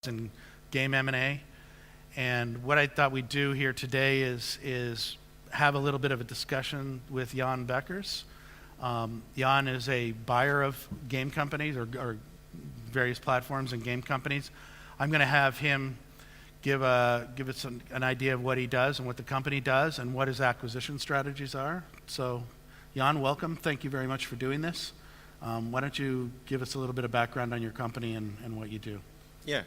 in game M&A. And what I thought we'd do here today is have a little bit of a discussion with Jan BECKERS. Jan is a buyer of game companies or various platforms and game companies. I'm going to have him give us an idea of what he does and what the company does and what his acquisition strategies are. So, Jan, welcome. Thank you very much for doing this. Why don't you give us a little bit of background on your company and what you do? Yeah,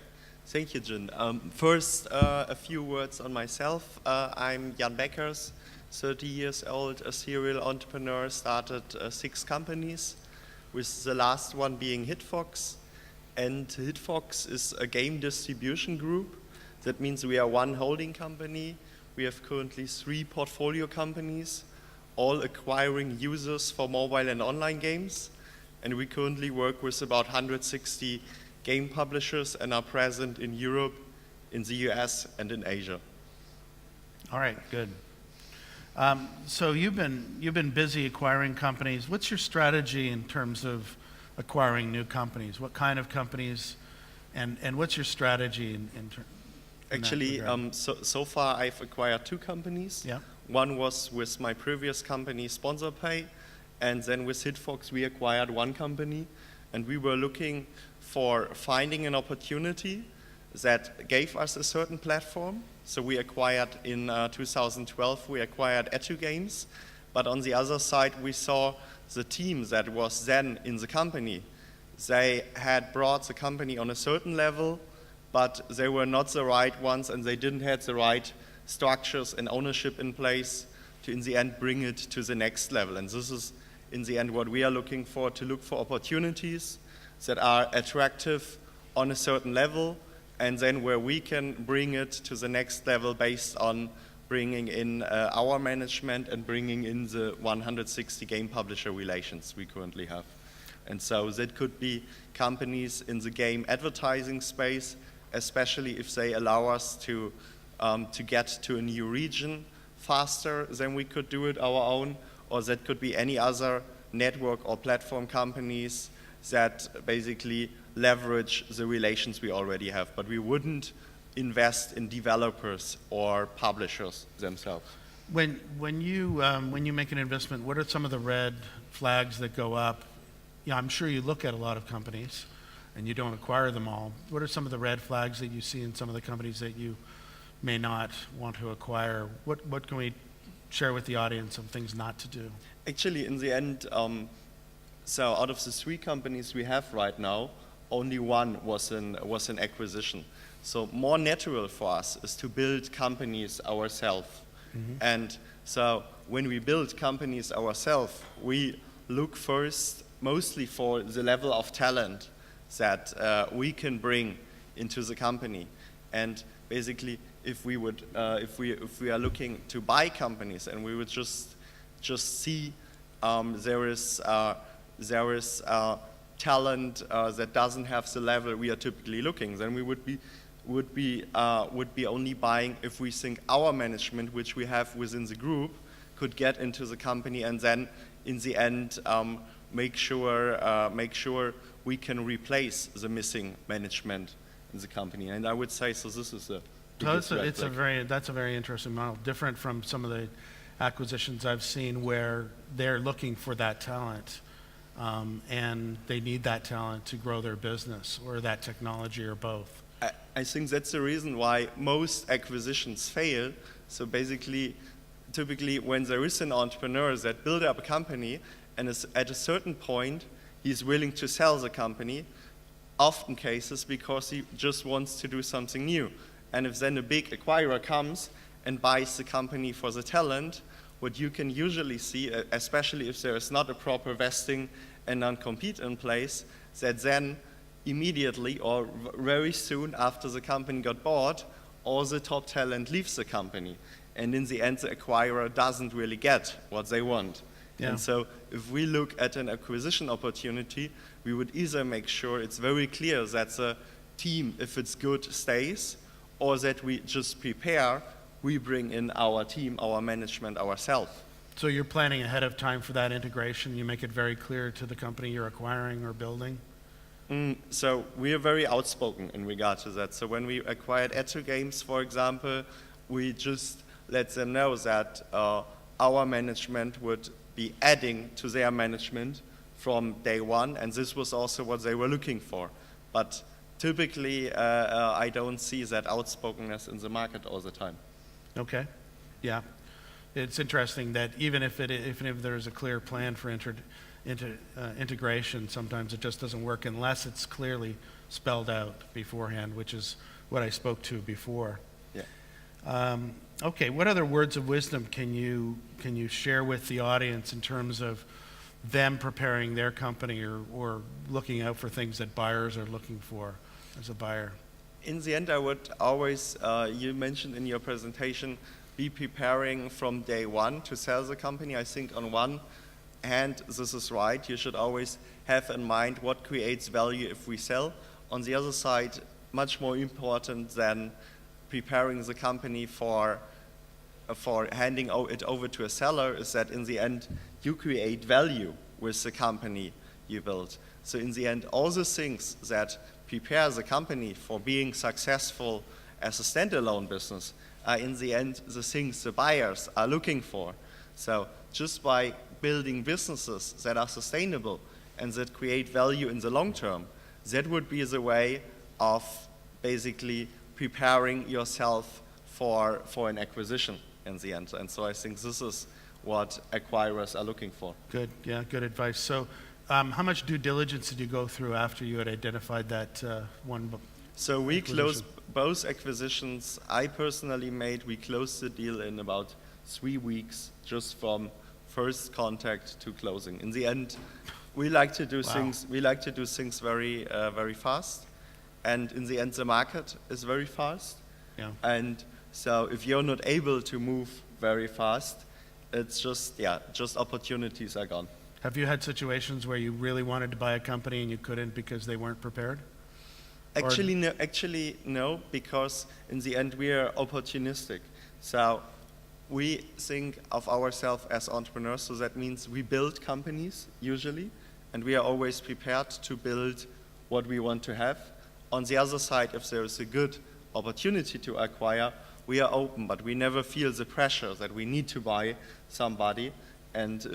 thank you, Jin. First, a few words on myself. I'm Jan BECKERS, 30 years old, a serial entrepreneur, started 6 companies, with the last one being Hitfox. And Hitfox is a game distribution group. That means we are one holding company. We have currently 3 portfolio companies, all acquiring users for mobile and online games. And we currently work with about 160 game publishers and are present in Europe, in the US, and in Asia. All right, good. So you've been busy acquiring companies. What's your strategy in terms of acquiring new companies? What kind of companies, and what's your strategy in Actually, so far I've acquired 2 companies. Yeah. One was with my previous company, SponsorPay, and then with Hitfox we acquired 1 company, and we were looking for finding an opportunity that gave us a certain platform. So we acquired in 2012, we acquired Etu Games, but on the other side we saw the team that was then in the company. They had brought the company on a certain level, but they were not the right ones and they didn't have the right structures and ownership in place to in the end bring it to the next level. And this is in the end what we are looking for, to look for opportunities that are attractive on a certain level, and then where we can bring it to the next level based on bringing in our management and bringing in the 160 game publisher relations we currently have. And so that could be companies in the game advertising space, especially if they allow us to get to a new region faster than we could do it our own, or that could be any other network or platform companies that basically leverage the relations we already have. But we wouldn't invest in developers or publishers themselves. When you make an investment, what are some of the red flags that go up? Yeah, I'm sure you look at a lot of companies and you don't acquire them all. What are some of the red flags that you see in some of the companies that you may not want to acquire? What can we share with the audience of things not to do? Actually, in the end, so out of the 3 companies we have right now, only one was an acquisition. So more natural for us is to build companies ourselves. Mm-hmm. And so when we build companies ourselves, we look first mostly for the level of talent that we can bring into the company. And basically, if we are looking to buy companies and we would just see there is talent that doesn't have the level we are typically looking, then we would be only buying if we think our management, which we have within the group, could get into the company and then in the end make sure we can replace the missing management in the company. And I would say so. This is that's a very interesting model, different from some of the acquisitions I've seen where they're looking for that talent. And they need that talent to grow their business, or that technology, or both. I think that's the reason why most acquisitions fail. So basically, typically when there is an entrepreneur that builds up a company and is at a certain point, he's willing to sell the company, often cases because he just wants to do something new. And if then a big acquirer comes and buys the company for the talent, what you can usually see, especially if there is not a proper vesting and non-compete in place, that then immediately or very soon after the company got bought, all the top talent leaves the company. And in the end, the acquirer doesn't really get what they want. Yeah. And so if we look at an acquisition opportunity, we would either make sure it's very clear that the team, if it's good, stays, or that we just prepare, we bring in our team, our management ourselves. So you're planning ahead of time for that integration? You make it very clear to the company you're acquiring or building? So we are very outspoken in regard to that. So when we acquired Etu Games, for example, we just let them know that our management would be adding to their management from day one, and this was also what they were looking for. But typically, I don't see that outspokenness in the market all the time. Okay, yeah. It's interesting that even if there's a clear plan for integration, sometimes it just doesn't work unless it's clearly spelled out beforehand, which is what I spoke to before. Yeah. Okay, what other words of wisdom can you share with the audience in terms of them preparing their company or looking out for things that buyers are looking for as a buyer? In the end, I would always, you mentioned in your presentation, be preparing from day one to sell the company. I think on one hand, this is right. You should always have in mind what creates value if we sell. On the other side, much more important than preparing the company for handing it over to a seller is that in the end, you create value with the company you build. So in the end, all the things that prepare the company for being successful as a standalone business are in the end the things the buyers are looking for. So just by building businesses that are sustainable and that create value in the long term, that would be the way of basically preparing yourself for an acquisition in the end. And so I think this is what acquirers are looking for. Good, yeah, good advice. So how much due diligence did you go through after you had identified that one? So we acquisition? closed both acquisitions I personally made. We closed the deal in about 3 weeks, just from first contact to closing. In the end, we like to do things. We like to do things very, very fast, and in the end, the market is very fast. Yeah. And so, if you're not able to move very fast, it's just opportunities are gone. Have you had situations where you really wanted to buy a company and you couldn't because they weren't prepared? Actually, no, because in the end we are opportunistic. So we think of ourselves as entrepreneurs, so that means we build companies usually, and we are always prepared to build what we want to have. On the other side, if there is a good opportunity to acquire, we are open, but we never feel the pressure that we need to buy somebody, and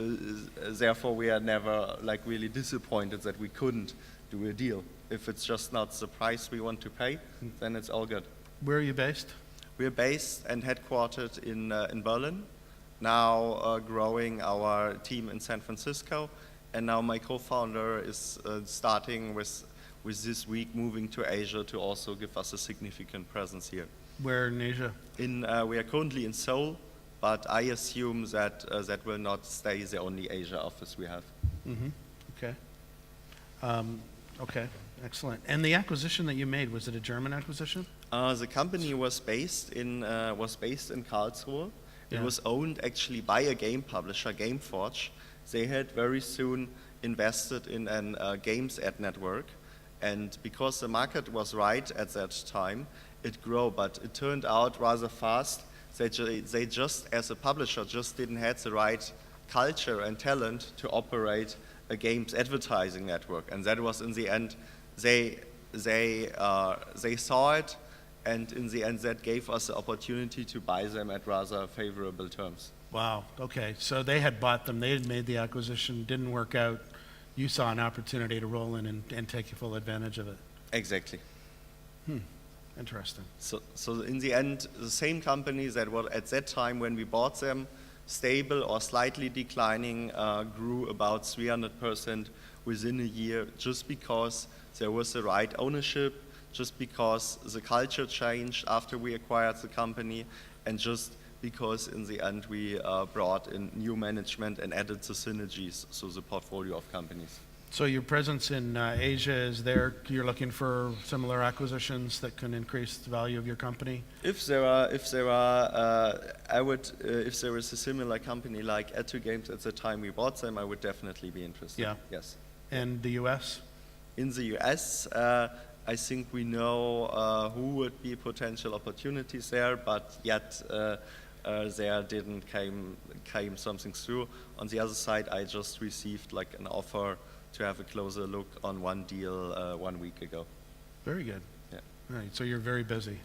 therefore we are never really disappointed that we couldn't do a deal. If it's just not the price we want to pay, then it's all good. Where are you based? We're based and headquartered in Berlin, now growing our team in San Francisco, and now my co-founder is starting with this week moving to Asia to also give us a significant presence here. Where in Asia? We are currently in Seoul, but I assume that that will not stay the only Asia office we have. Mm-hmm. Okay. Okay, excellent. And the acquisition that you made, was it a German acquisition? The company was based in Karlsruhe. Yeah. It was owned actually by a game publisher, Gameforge. They had very soon invested in a games ad network, and because the market was right at that time, it grew. But it turned out rather fast. They just, as a publisher, just didn't have the right culture and talent to operate a games advertising network, and that was in the end they saw it, and in the end that gave us the opportunity to buy them at rather favorable terms. Wow, okay. So they had bought them, they had made the acquisition, didn't work out. You saw an opportunity to roll in and take full advantage of it. Exactly. Interesting. So in the end, the same companies that were at that time when we bought them, stable or slightly declining, grew about 300% within a year, just because there was the right ownership, just because the culture changed after we acquired the company, and just because in the end we brought in new management and added the synergies, so the portfolio of companies. So your presence in Asia is there. You're looking for similar acquisitions that can increase the value of your company? If there is a similar company like Etu Games at the time we bought them, I would definitely be interested. Yeah. Yes. And the U.S.? In the U.S., I think we know who would be potential opportunities there, but yet there didn't came something through. On the other side, I just received an offer to have a closer look on one deal 1 week ago. Very good. Yeah. All right, so you're very busy,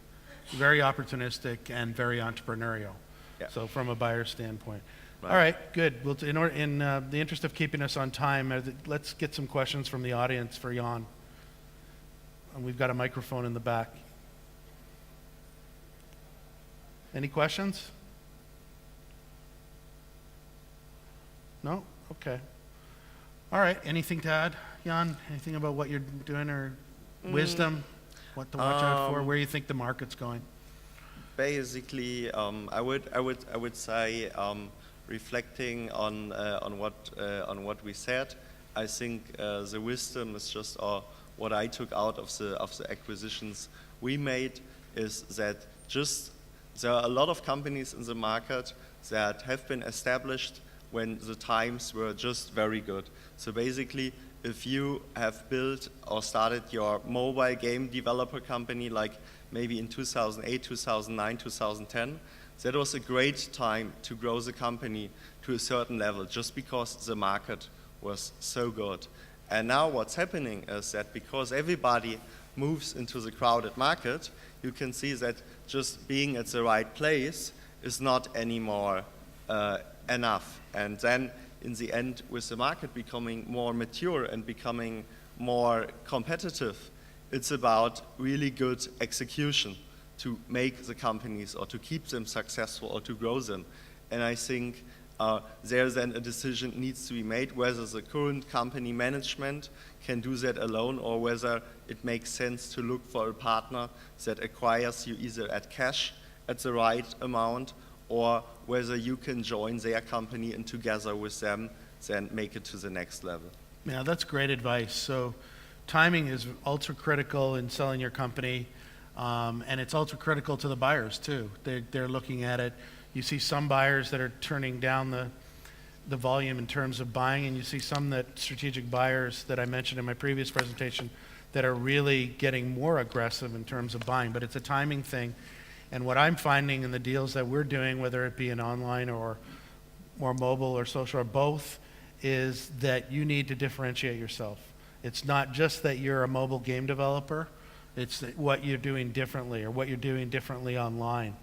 very opportunistic, and very entrepreneurial. Yeah. So from a buyer standpoint. Right. All right, good. Well, in the interest of keeping us on time, let's get some questions from the audience for Jan. And we've got a microphone in the back. Any questions? No? Okay. All right, anything to add, Jan? Anything about what you're doing or wisdom? What to watch out for? Where you think the market's going? Basically, I would say, reflecting on what we said, I think the wisdom is just what I took out of the acquisitions we made is that just there are a lot of companies in the market that have been established when the times were just very good. So basically, if you have built or started your mobile game developer company like maybe in 2008, 2009, 2010, that was a great time to grow the company to a certain level just because the market was so good. And now what's happening is that because everybody moves into the crowded market, you can see that just being at the right place is not anymore enough. And then in the end, with the market becoming more mature and becoming more competitive, it's about really good execution to make the companies or to keep them successful or to grow them. And I think there's then a decision needs to be made whether the current company management can do that alone or whether it makes sense to look for a partner that acquires you either at cash at the right amount or whether you can join their company and together with them then make it to the next level. Yeah, that's great advice. So timing is ultra critical in selling your company, and it's ultra critical to the buyers too. They're looking at it. You see some buyers that are turning down the volume in terms of buying, and you see some strategic buyers that I mentioned in my previous presentation that are really getting more aggressive in terms of buying. But it's a timing thing. And what I'm finding in the deals that we're doing, whether it be in online or more mobile or social or both, is that you need to differentiate yourself. It's not just that you're a mobile game developer, it's what you're doing differently or what you're doing differently online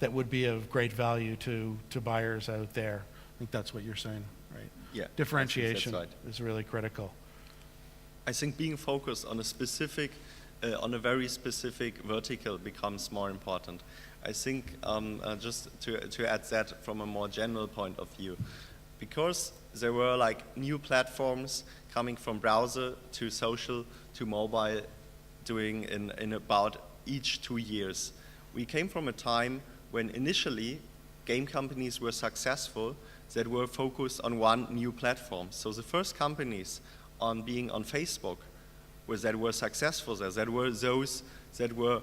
that would be of great value to buyers out there. I think that's what you're saying, right? Yeah. Differentiation that's right. is really critical. I think being focused on a very specific vertical becomes more important. I think just to add that from a more general point of view, because there were like new platforms coming from browser to social to mobile doing in about each 2 years. We came from a time when initially game companies were successful that were focused on one new platform. So the first companies on being on Facebook that were successful there, that were those that were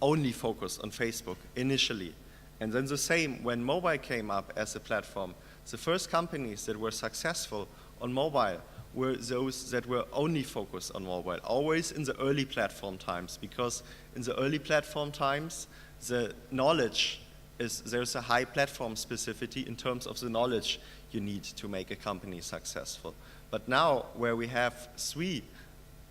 only focused on Facebook initially. And then the same when mobile came up as a platform. The first companies that were successful on mobile were those that were only focused on mobile, always in the early platform times, because in the early platform times, the knowledge there's a high platform specificity in terms of the knowledge you need to make a company successful. But now, where we have 3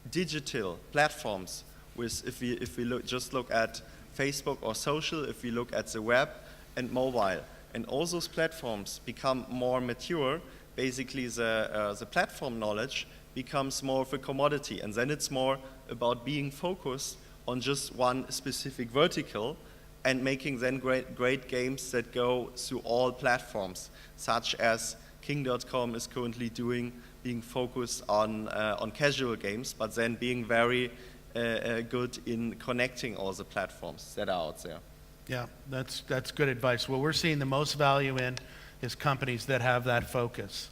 digital platforms, if we look at Facebook or social, if we look at the web and mobile, and all those platforms become more mature, basically the platform knowledge becomes more of a commodity, and then it's more about being focused on just one specific vertical and making then great games that go through all platforms, such as King.com is currently doing, being focused on casual games, but then being very good in connecting all the platforms that are out there. Yeah, that's good advice. What we're seeing the most value in is companies that have that focus.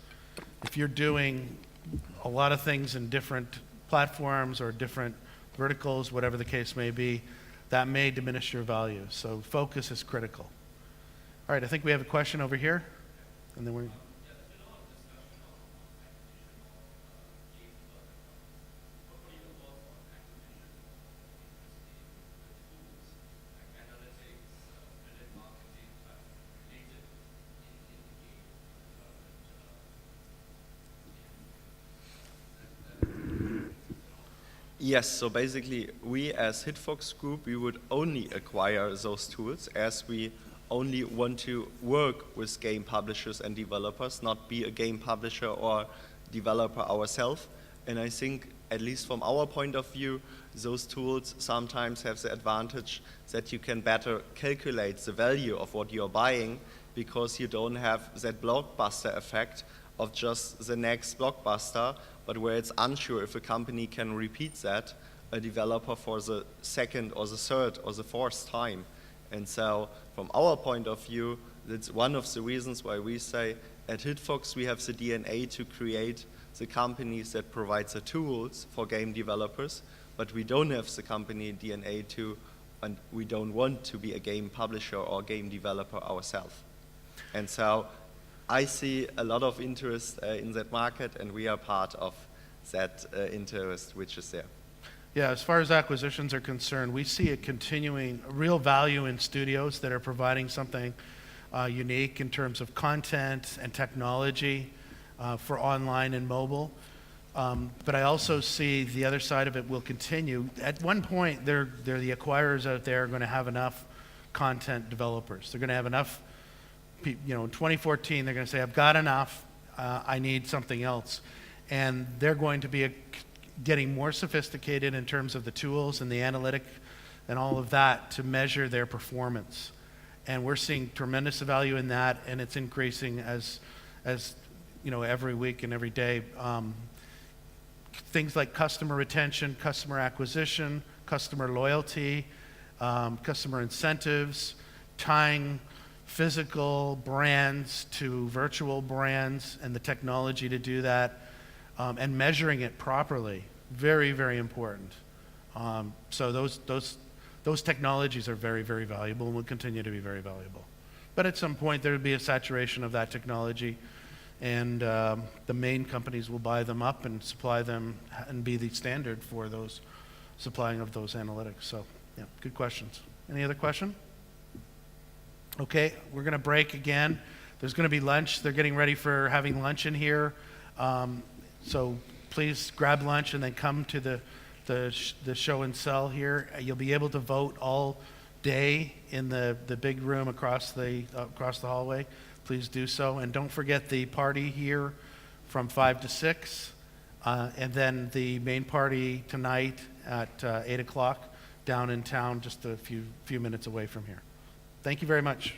If you're doing a lot of things in different platforms or different verticals, whatever the case may be, that may diminish your value. So focus is critical. All right, I think we have a question over here, and then we. Yes, so basically we as Hitfox Group, we would only acquire those tools as we only want to work with game publishers and developers, not be a game publisher or developer ourselves. And I think, at least from our point of view, those tools sometimes have the advantage that you can better calculate the value of what you're buying because you don't have that blockbuster effect of just the next blockbuster, but where it's unsure if a company can repeat that, a developer for the second or the third or the fourth time. And so from our point of view, that's one of the reasons why we say at Hitfox we have the DNA to create the companies that provide the tools for game developers, but we don't have the company DNA to, and we don't want to be a game publisher or game developer ourselves. And so I see a lot of interest in that market, and we are part of that interest which is there. Yeah, as far as acquisitions are concerned, we see a continuing real value in studios that are providing something unique in terms of content and technology for online and mobile. But I also see the other side of it will continue. At one point, they're the acquirers out there are going to have enough content developers. They're going to have enough, in 2014, they're going to say, I've got enough, I need something else. And they're going to be getting more sophisticated in terms of the tools and the analytic and all of that to measure their performance. And we're seeing tremendous value in that, and it's increasing as every week and every day. Things like customer retention, customer acquisition, customer loyalty, customer incentives, tying physical brands to virtual brands and the technology to do that, and measuring it properly. Very, very important. So those technologies are very, very valuable and will continue to be very valuable. But at some point there will be a saturation of that technology, and the main companies will buy them up and supply them and be the standard for those supplying of those analytics. So yeah, good questions. Any other question? Okay, we're going to break again. There's going to be lunch. They're getting ready for having lunch in here. So please grab lunch and then come to the show and sell here. You'll be able to vote all day in the big room across the hallway. Please do so. And don't forget the party here from 5 to 6. And then the main party tonight at 8 o'clock down in town, just a few minutes away from here. Thank you very much.